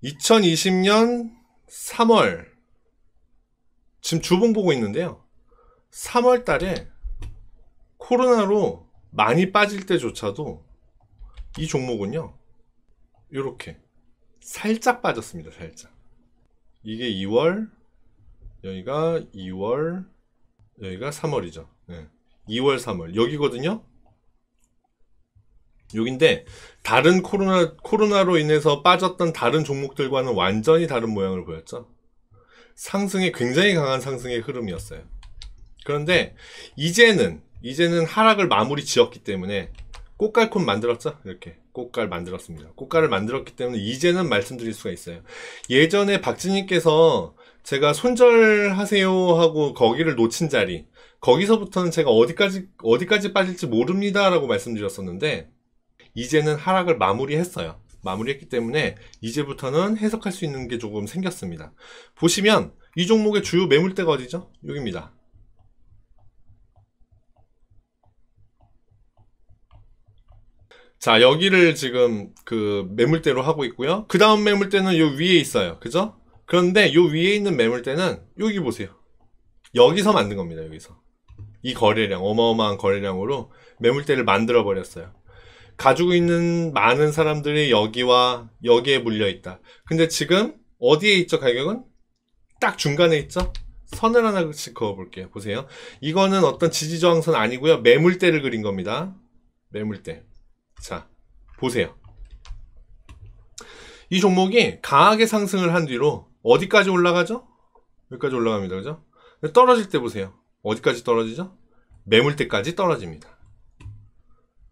2020년 3월 지금 주봉 보고 있는데요. 3월 달에 코로나로 많이 빠질 때조차도 이 종목은요, 이렇게 살짝 빠졌습니다. 살짝. 이게 2월, 여기가 2월, 여기가 3월이죠. 네. 2월, 3월 여기거든요. 여긴데 다른 코로나로 인해서 빠졌던 다른 종목들과는 완전히 다른 모양을 보였죠. 상승에 굉장히 강한 상승의 흐름이었어요. 그런데 이제는 하락을 마무리 지었기 때문에 꽃갈콘 만들었죠. 이렇게 꽃갈 만들었습니다. 꽃갈을 만들었기 때문에 이제는 말씀드릴 수가 있어요. 예전에 박진님께서 제가 손절하세요 하고 거기를 놓친 자리, 거기서부터는 제가 어디까지 빠질지 모릅니다 라고 말씀드렸었는데, 이제는 하락을 마무리했어요. 마무리했기 때문에 이제부터는 해석할 수 있는 게 조금 생겼습니다. 보시면 이 종목의 주요 매물대가 어디죠? 여기입니다. 자, 여기를 지금 그 매물대로 하고 있고요. 그 다음 매물대는 요 위에 있어요. 그죠? 그런데 요 위에 있는 매물대는 여기 보세요. 여기서 만든 겁니다. 여기서. 이 거래량, 어마어마한 거래량으로 매물대를 만들어 버렸어요. 가지고 있는 많은 사람들이 여기와 여기에 물려 있다. 근데 지금 어디에 있죠? 가격은 딱 중간에 있죠? 선을 하나씩 그어 볼게요. 보세요. 이거는 어떤 지지저항선 아니고요. 매물대를 그린 겁니다. 매물대. 자, 보세요. 이 종목이 강하게 상승을 한 뒤로 어디까지 올라가죠? 여기까지 올라갑니다. 그죠? 떨어질 때 보세요. 어디까지 떨어지죠? 매물대까지 떨어집니다.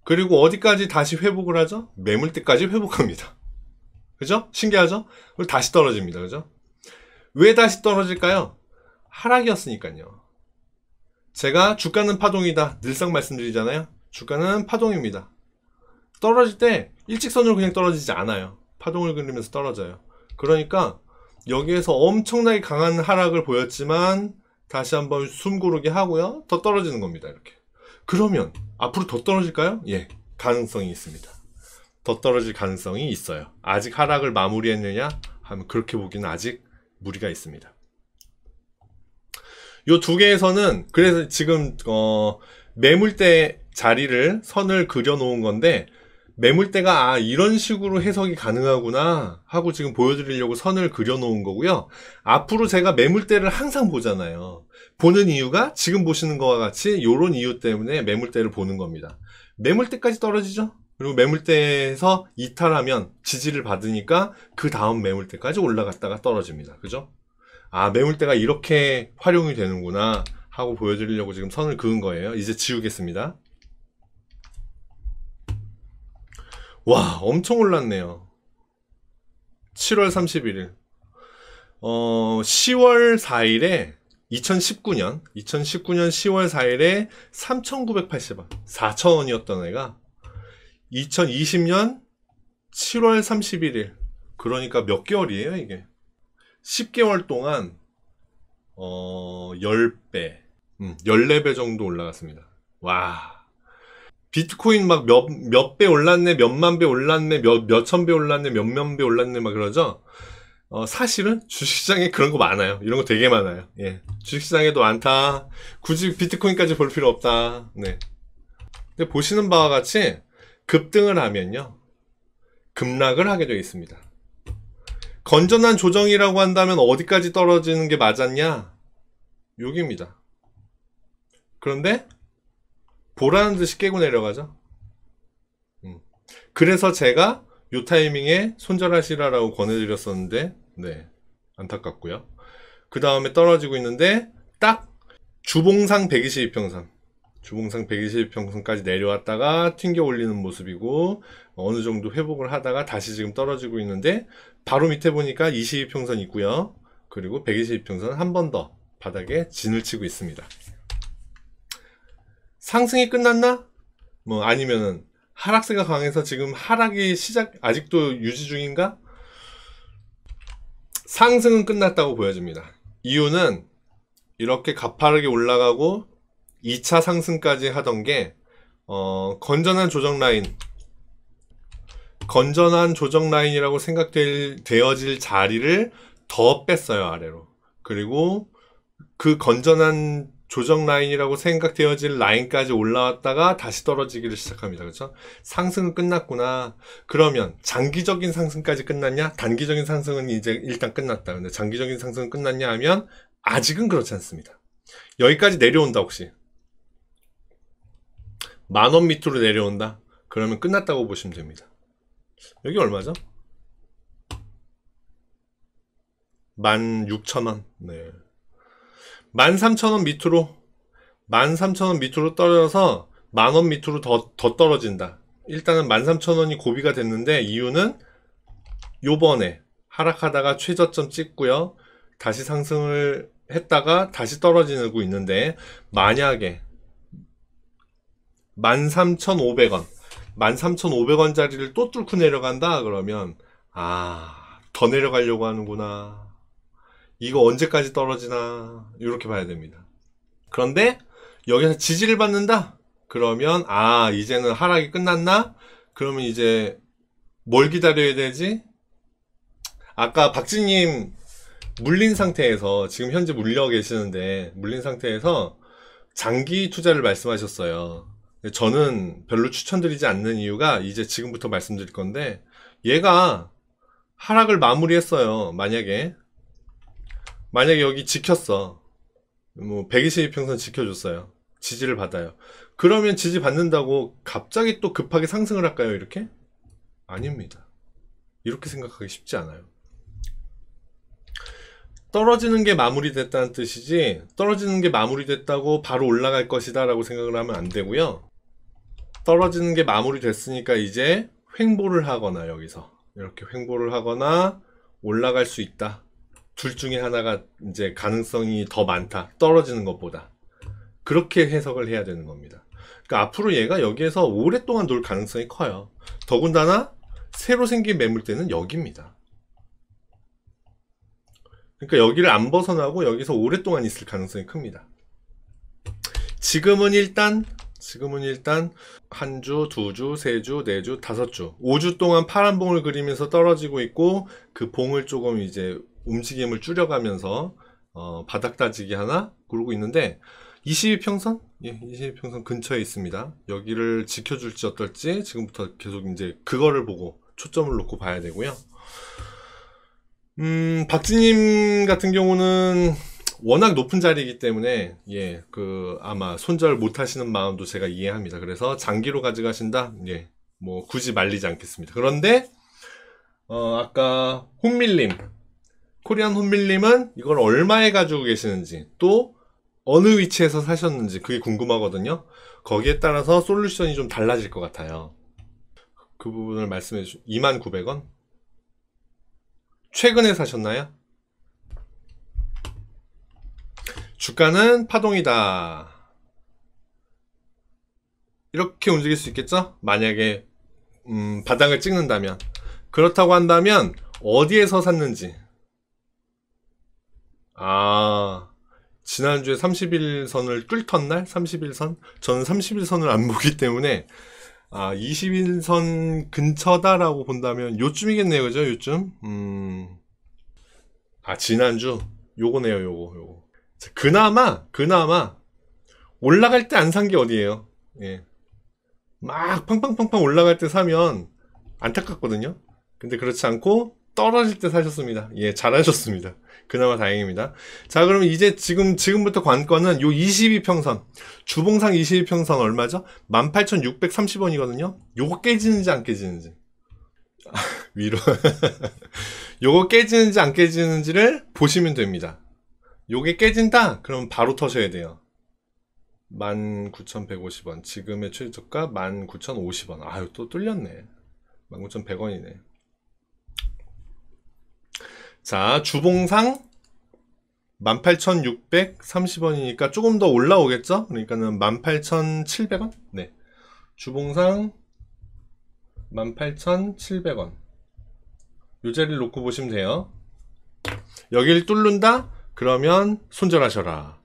그리고 어디까지 다시 회복을 하죠? 매물대까지 회복합니다. 그죠? 신기하죠? 그리고 다시 떨어집니다. 그죠? 왜 다시 떨어질까요? 하락이었으니까요. 제가 주가는 파동이다 늘상 말씀드리잖아요. 주가는 파동입니다. 떨어질 때 일직선으로 그냥 떨어지지 않아요. 파동을 그리면서 떨어져요. 그러니까 여기에서 엄청나게 강한 하락을 보였지만 다시 한번 숨 고르게 하고요. 더 떨어지는 겁니다. 이렇게. 그러면 앞으로 더 떨어질까요? 예, 가능성이 있습니다. 더 떨어질 가능성이 있어요. 아직 하락을 마무리했느냐 하면 그렇게 보기는 아직 무리가 있습니다. 요 두 개에서는 그래서 지금 매물대 자리를 선을 그려 놓은 건데, 매물대가 이런 식으로 해석이 가능하구나 하고 지금 보여드리려고 선을 그려 놓은 거고요. 앞으로 제가 매물대를 항상 보잖아요. 보는 이유가 지금 보시는 것과 같이 이런 이유 때문에 매물대를 보는 겁니다. 매물대까지 떨어지죠. 그리고 매물대에서 이탈하면 지지를 받으니까 그 다음 매물대까지 올라갔다가 떨어집니다. 그죠? 매물대가 이렇게 활용이 되는구나 하고 보여드리려고 지금 선을 그은 거예요. 이제 지우겠습니다. 와, 엄청 올랐네요. 7월 31일 10월 4일에 2019년 10월 4일에 3,980원 4,000원이었던 애가 2020년 7월 31일, 그러니까 몇 개월이에요 이게? 10개월 동안 10배 14배 정도 올라갔습니다. 와, 비트코인 막 몇 배 올랐네, 몇만 배 올랐네, 몇천 배 올랐네, 몇만 배 올랐네 막 그러죠. 사실은 주식시장에 그런 거 많아요. 이런 거 되게 많아요. 예. 주식시장에도 많다. 굳이 비트코인까지 볼 필요 없다. 네. 근데 보시는 바와 같이 급등을 하면요, 급락을 하게 되어 있습니다. 건전한 조정이라고 한다면 어디까지 떨어지는 게 맞았냐? 여기입니다. 그런데 보라는 듯이 깨고 내려가죠. 그래서 제가 요 타이밍에 손절하시라라고 권해드렸었는데, 네, 안타깝고요. 그 다음에 떨어지고 있는데 딱 주봉상 122평선 주봉상 122평선까지 내려왔다가 튕겨 올리는 모습이고, 어느 정도 회복을 하다가 다시 지금 떨어지고 있는데, 바로 밑에 보니까 22평선 있고요. 그리고 122평선 한 번 더 바닥에 진을 치고 있습니다. 상승이 끝났나? 아니면은 하락세가 강해서 지금 하락이 아직도 유지 중인가? 상승은 끝났다고 보여집니다. 이유는 이렇게 가파르게 올라가고 2차 상승까지 하던 게 건전한 조정 라인, 건전한 조정 라인이라고 생각되어질 자리를 더 뺐어요, 아래로. 그리고 그 건전한 조정 라인이라고 생각되어질 라인까지 올라왔다가 다시 떨어지기를 시작합니다. 그렇죠? 상승은 끝났구나. 그러면 장기적인 상승까지 끝났냐? 단기적인 상승은 이제 일단 끝났다. 근데 장기적인 상승은 끝났냐 하면 아직은 그렇지 않습니다. 여기까지 내려온다. 혹시 10,000원 밑으로 내려온다? 그러면 끝났다고 보시면 됩니다. 여기 얼마죠? 16,000원. 네. 13,000원 밑으로 13,000원 밑으로 떨어져서 10,000원 밑으로 더 떨어진다. 일단은 13,000원이 고비가 됐는데 이유는 요번에 하락하다가 최저점 찍고요. 다시 상승을 했다가 다시 떨어지고 있는데 만약에 13,500원 13,500원짜리를 또 뚫고 내려간다 그러면 더 내려가려고 하는구나. 이거 언제까지 떨어지나 이렇게 봐야 됩니다. 그런데 여기서 지지를 받는다 그러면 이제는 하락이 끝났나? 그러면 이제 뭘 기다려야 되지? 아까 박지님 물린 상태에서 지금 현재 물려 계시는데 물린 상태에서 장기 투자를 말씀하셨어요. 저는 별로 추천드리지 않는 이유가 이제 지금부터 말씀드릴 건데 얘가 하락을 마무리했어요. 만약에 여기 지켰어. 뭐 122평선 지켜줬어요. 지지를 받아요. 그러면 지지 받는다고 갑자기 또 급하게 상승을 할까요? 이렇게? 아닙니다. 이렇게 생각하기 쉽지 않아요. 떨어지는 게 마무리됐다는 뜻이지 떨어지는 게 마무리됐다고 바로 올라갈 것이다 라고 생각을 하면 안 되고요. 떨어지는 게 마무리됐으니까 이제 횡보를 하거나 여기서 이렇게 횡보를 하거나 올라갈 수 있다. 둘 중에 하나가 이제 가능성이 더 많다. 떨어지는 것보다. 그렇게 해석을 해야 되는 겁니다. 그러니까 앞으로 얘가 여기에서 오랫동안 놀 가능성이 커요. 더군다나 새로 생긴 매물대는 여기입니다. 그러니까 여기를 안 벗어나고 여기서 오랫동안 있을 가능성이 큽니다. 지금은 일단 한 주, 두 주, 세 주, 네 주, 5주, 5주 동안 파란 봉을 그리면서 떨어지고 있고 그 봉을 조금 이제 움직임을 줄여가면서 바닥 다지기 하나 구르고 있는데 22평선? 예, 22평선 근처에 있습니다. 여기를 지켜줄지 어떨지 지금부터 계속 이제 그거를 보고 초점을 놓고 봐야 되고요. 박지님 같은 경우는 워낙 높은 자리이기 때문에 아마 손절 못 하시는 마음도 제가 이해합니다. 그래서 장기로 가져가신다? 뭐 굳이 말리지 않겠습니다. 그런데 아까 혼밀님 코리안 혼밀님은 이걸 얼마에 가지고 계시는지 또 어느 위치에서 사셨는지 그게 궁금하거든요. 거기에 따라서 솔루션이 좀 달라질 것 같아요. 그 부분을 말씀해 주시면 29,000원? 최근에 사셨나요? 주가는 파동이다. 이렇게 움직일 수 있겠죠? 만약에 바닥을 찍는다면. 그렇다고 한다면 어디에서 샀는지. 지난주에 30일선을 뚫던 날? 31선? 저는 31선을 안 보기 때문에 21선 근처다라고 본다면 요쯤이겠네요. 그죠? 요쯤? 지난주? 요거네요. 요거. 그나마 올라갈 때 안 산 게 어디예요? 막 팡팡팡팡 올라갈 때 사면 안타깝거든요. 근데 그렇지 않고 떨어질 때 사셨습니다. 잘하셨습니다. 그나마 다행입니다. 자, 그러면 이제 지금부터 관건은 요 22평선 주봉상 22평선 얼마죠? 18,630원이거든요. 요거 깨지는지 안 깨지는지 위로 요거 깨지는지 안 깨지는지를 보시면 됩니다. 요게 깨진다? 그럼 바로 터셔야 돼요. 19,150원. 지금의 최저가 19,050원. 아유, 또 뚫렸네. 19,100원이네. 자, 주봉상 18,630원이니까 조금 더 올라오겠죠? 그러니까는 18,700원? 네. 주봉상 18,700원. 요 자리를 놓고 보시면 돼요. 여기를 뚫는다? 그러면 손절하셔라.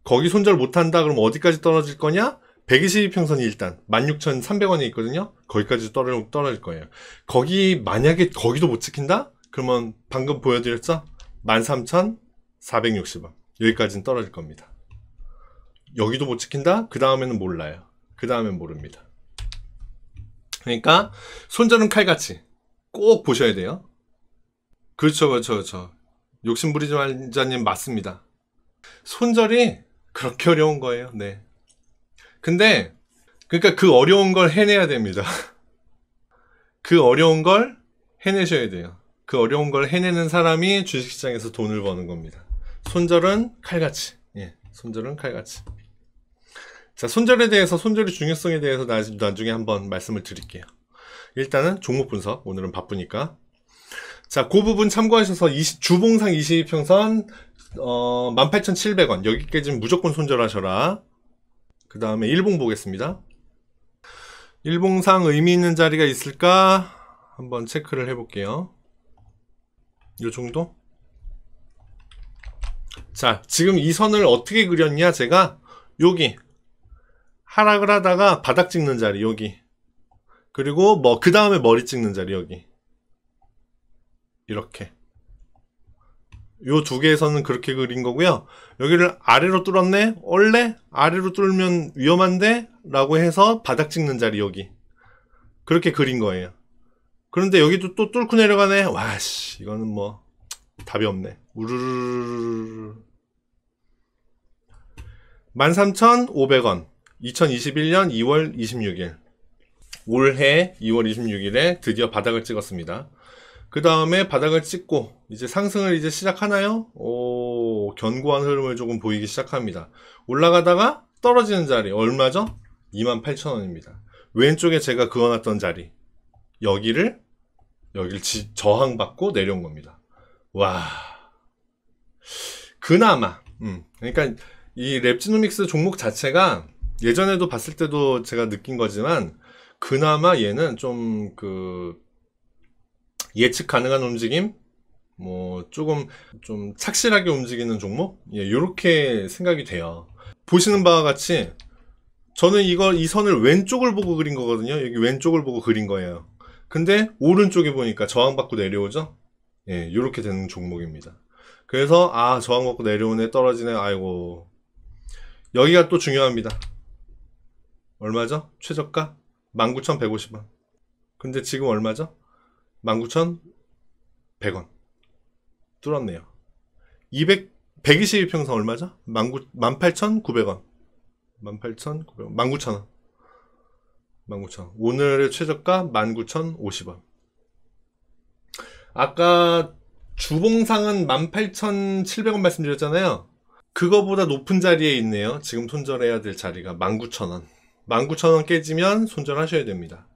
거기 손절 못한다? 그럼 어디까지 떨어질 거냐? 122평선이 일단 16,300원에 있거든요. 거기까지 떨어질 거예요. 거기 만약에 거기도 못 지킨다? 그러면 방금 보여드렸죠? 13,460원. 여기까지는 떨어질 겁니다. 여기도 못 지킨다? 그 다음에는 몰라요. 그 다음엔 모릅니다. 그러니까 손절은 칼같이 꼭 보셔야 돼요. 그렇죠. 욕심 부리지 말자님 맞습니다. 손절이 그렇게 어려운 거예요. 네. 근데 그러니까 그 어려운 걸 해내야 됩니다. 그 어려운 걸 해내셔야 돼요. 그 어려운 걸 해내는 사람이 주식시장에서 돈을 버는 겁니다. 손절은 칼같이. 예, 손절은 칼같이. 자, 손절에 대해서, 손절의 중요성에 대해서 나중에 한번 말씀을 드릴게요. 일단은 종목 분석. 오늘은 바쁘니까. 자, 그 부분 참고하셔서 주봉상 22평선 18,700원. 여기까지는 무조건 손절하셔라. 그 다음에 일봉 보겠습니다. 일봉상 의미 있는 자리가 있을까? 한번 체크를 해볼게요. 요 정도? 자, 지금 이 선을 어떻게 그렸냐? 제가 여기 하락을 하다가 바닥 찍는 자리 여기, 그리고 그 다음에 머리 찍는 자리 여기, 이렇게 요 두 개의 선은 그렇게 그린 거고요. 여기를 아래로 뚫었네? 원래 아래로 뚫으면 위험한데? 라고 해서 바닥 찍는 자리 여기, 그렇게 그린 거예요. 그런데 여기도 또 뚫고 내려가네? 와씨, 이거는 뭐 답이 없네. 우르르르. 13,500원. 2021년 2월 26일. 올해 2월 26일에 드디어 바닥을 찍었습니다. 그 다음에 바닥을 찍고 이제 상승을 이제 시작하나요? 견고한 흐름을 조금 보이기 시작합니다. 올라가다가 떨어지는 자리 얼마죠? 28,000원입니다. 왼쪽에 제가 그어놨던 자리, 여기를 저항받고 내려온 겁니다. 와, 그나마 그러니까 이 랩지노믹스 종목 자체가 예전에도 봤을 때도 제가 느낀 거지만, 그나마 얘는 좀 예측 가능한 움직임, 조금 좀 착실하게 움직이는 종목, 요렇게 생각이 돼요. 보시는 바와 같이 저는 이 선을 왼쪽을 보고 그린 거거든요. 여기 왼쪽을 보고 그린 거예요. 근데 오른쪽에 보니까 저항받고 내려오죠. 예, 요렇게 되는 종목입니다. 그래서 저항받고 내려오네, 떨어지네, 아이고. 여기가 또 중요합니다. 얼마죠? 최저가 19,150원. 근데 지금 얼마죠? 19,100원. 뚫었네요. 122평선 얼마죠? 18,900원. 18,900원. 19,000원. 19,000원. 오늘의 최저가 19,050원. 아까 주봉상은 18,700원 말씀드렸잖아요. 그거보다 높은 자리에 있네요. 지금 손절해야 될 자리가 19,000원. 19,000원 깨지면 손절하셔야 됩니다.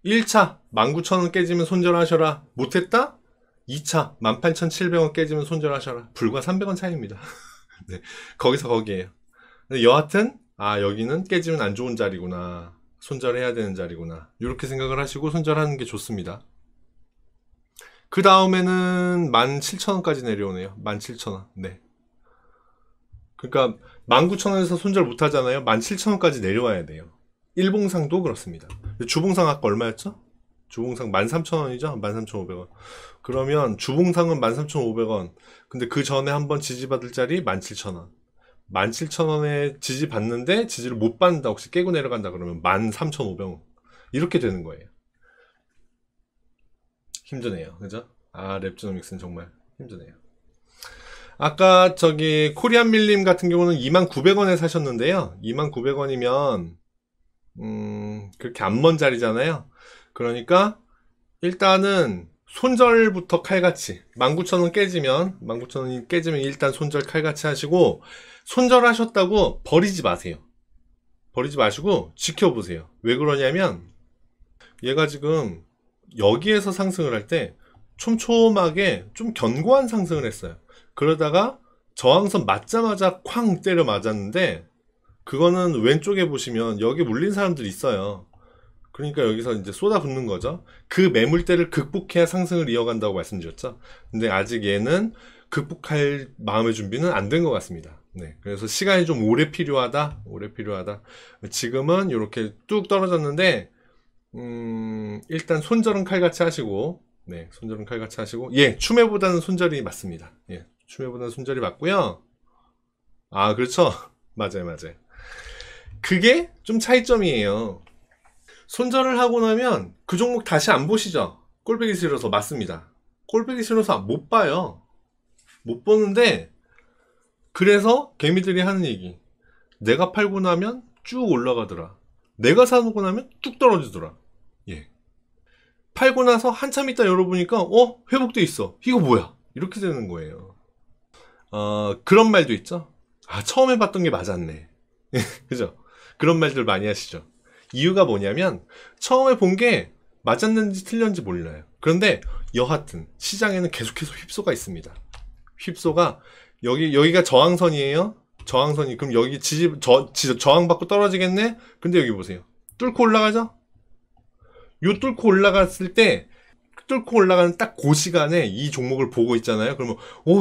1차 19,000원 깨지면 손절하셔라. 못했다? 2차 18,700원 깨지면 손절하셔라. 불과 300원 차이입니다. 네, 거기서 거기에요. 근데 여하튼 여기는 깨지면 안 좋은 자리구나, 손절해야 되는 자리구나, 이렇게 생각을 하시고 손절하는 게 좋습니다. 그 다음에는 17,000원까지 내려오네요. 17,000원. 네. 그러니까 19,000원에서 손절 못 하잖아요. 17,000원까지 내려와야 돼요. 일봉상도 그렇습니다. 주봉상 아까 얼마였죠? 주봉상 13,000원이죠? 13,500원. 그러면 주봉상은 13,500원. 근데 그 전에 한번 지지받을 자리 17,000원. 17,000원에 지지받는데 지지를 못 받는다, 혹시 깨고 내려간다 그러면 13,500원. 이렇게 되는 거예요. 힘드네요. 그죠? 랩지노믹스는 정말 힘드네요. 아까 코리안 밀림 같은 경우는 29,000원에 사셨는데요. 29,000원이면 그렇게 안 먼 자리잖아요. 그러니까 일단은 손절부터 칼같이 19,000원 깨지면 19,000원이 깨지면 일단 손절 칼같이 하시고, 손절하셨다고 버리지 마세요. 버리지 마시고 지켜보세요. 왜 그러냐면 얘가 지금 여기에서 상승을 할 때 촘촘하게 좀 견고한 상승을 했어요. 그러다가 저항선 맞자마자 쾅 때려 맞았는데, 그거는 왼쪽에 보시면 여기 물린 사람들이 있어요. 그러니까 여기서 이제 쏟아붓는 거죠. 그 매물대를 극복해야 상승을 이어간다고 말씀드렸죠. 근데 아직 얘는 극복할 마음의 준비는 안 된 것 같습니다. 네, 그래서 시간이 좀 오래 필요하다. 지금은 이렇게 뚝 떨어졌는데, 일단 손절은 칼같이 하시고, 네, 손절은 칼같이 하시고, 예, 추매보다는 손절이 맞습니다. 예, 추매보다는 손절이 맞고요. 아, 그렇죠. 맞아요. 그게 좀 차이점이에요. 손절을 하고 나면 그 종목 다시 안 보시죠? 꼴보기 싫어서. 맞습니다. 꼴보기 싫어서 못 봐요. 못 보는데, 그래서 개미들이 하는 얘기. 내가 팔고 나면 쭉 올라가더라. 내가 사놓고 나면 쭉 떨어지더라. 예. 팔고 나서 한참 있다 열어보니까, 회복돼 있어. 이거 뭐야? 이렇게 되는 거예요. 그런 말도 있죠? 아, 처음에 봤던 게 맞았네. 그죠? 그런 말들 많이 하시죠? 이유가 뭐냐면, 처음에 본 게 맞았는지 틀렸는지 몰라요. 그런데, 여하튼, 시장에는 계속해서 휩소가 있습니다. 휩소가, 여기가 저항선이에요? 저항선이, 그럼 여기 저항받고 떨어지겠네? 근데 여기 보세요. 뚫고 올라가죠? 요 뚫고 올라갔을 때, 뚫고 올라가는 딱 그 시간에 이 종목을 보고 있잖아요. 그러면,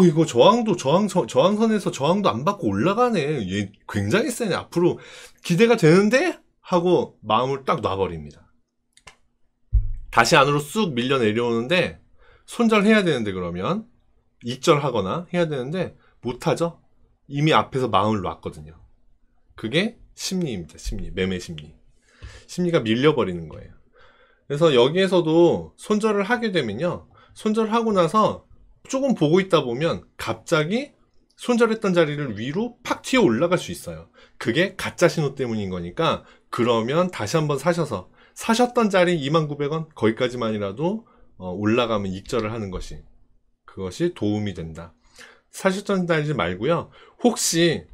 이거 저항선에서 저항도 안 받고 올라가네. 얘 굉장히 세네. 앞으로 기대가 되는데? 하고 마음을 딱 놔버립니다. 다시 안으로 쑥 밀려 내려오는데, 손절해야 되는데, 그러면, 익절하거나 해야 되는데, 못하죠? 이미 앞에서 마음을 놨거든요. 그게 심리입니다. 매매 심리. 심리가 밀려버리는 거예요. 그래서 여기에서도 손절을 하게 되면요. 손절하고 나서 조금 보고 있다 보면 갑자기 손절했던 자리를 위로 팍 튀어 올라갈 수 있어요. 그게 가짜 신호 때문인 거니까 그러면 다시 한번 사셨던 자리 29,000원 거기까지만이라도 올라가면 익절을 하는 그것이 도움이 된다. 사셨던 자리 말고요. 혹시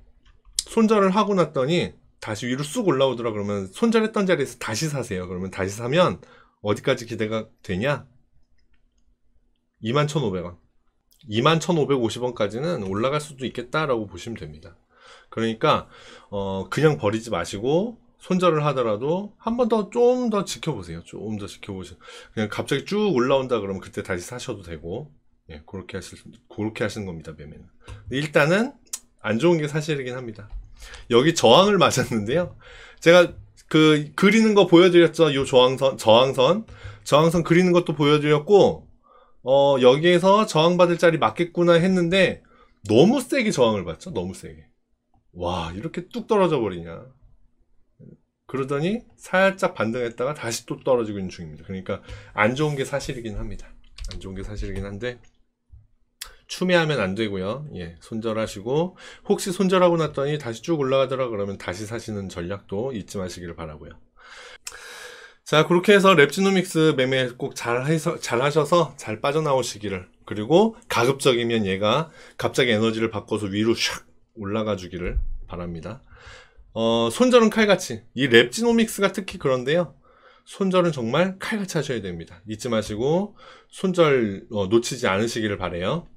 손절을 하고 났더니 다시 위로 쑥 올라오더라 그러면 손절했던 자리에서 다시 사세요. 그러면 다시 사면 어디까지 기대가 되냐? 21,500원. 21,550원까지는 올라갈 수도 있겠다라고 보시면 됩니다. 그러니까 그냥 버리지 마시고 손절을 하더라도 한 번 더 좀 더 지켜보세요. 좀 더 지켜보세요. 그냥 갑자기 쭉 올라온다 그러면 그때 다시 사셔도 되고, 예, 그렇게 하시는 겁니다. 매매는. 일단은 안 좋은 게 사실이긴 합니다. 여기 저항을 맞았는데요. 제가 그리는 거 보여드렸죠. 요 저항선 그리는 것도 보여드렸고, 여기에서 저항받을 자리 맞겠구나 했는데, 너무 세게 저항을 받죠? 너무 세게. 와, 이렇게 뚝 떨어져 버리냐. 그러더니 살짝 반등했다가 다시 또 떨어지고 있는 중입니다. 그러니까 안 좋은 게 사실이긴 합니다. 안 좋은 게 사실이긴 한데, 추매하면 안 되고요. 예, 손절하시고, 혹시 손절하고 났더니 다시 쭉 올라가더라 그러면 다시 사시는 전략도 잊지 마시기를 바라고요. 자, 그렇게 해서 랩지노믹스 매매 꼭 잘 하셔서 잘 빠져나오시기를, 그리고 가급적이면 얘가 갑자기 에너지를 바꿔서 위로 샥 올라가 주기를 바랍니다. 손절은 칼같이, 이 랩지노믹스가 특히 그런데요. 손절은 정말 칼같이 하셔야 됩니다. 잊지 마시고 손절 놓치지 않으시기를 바라요.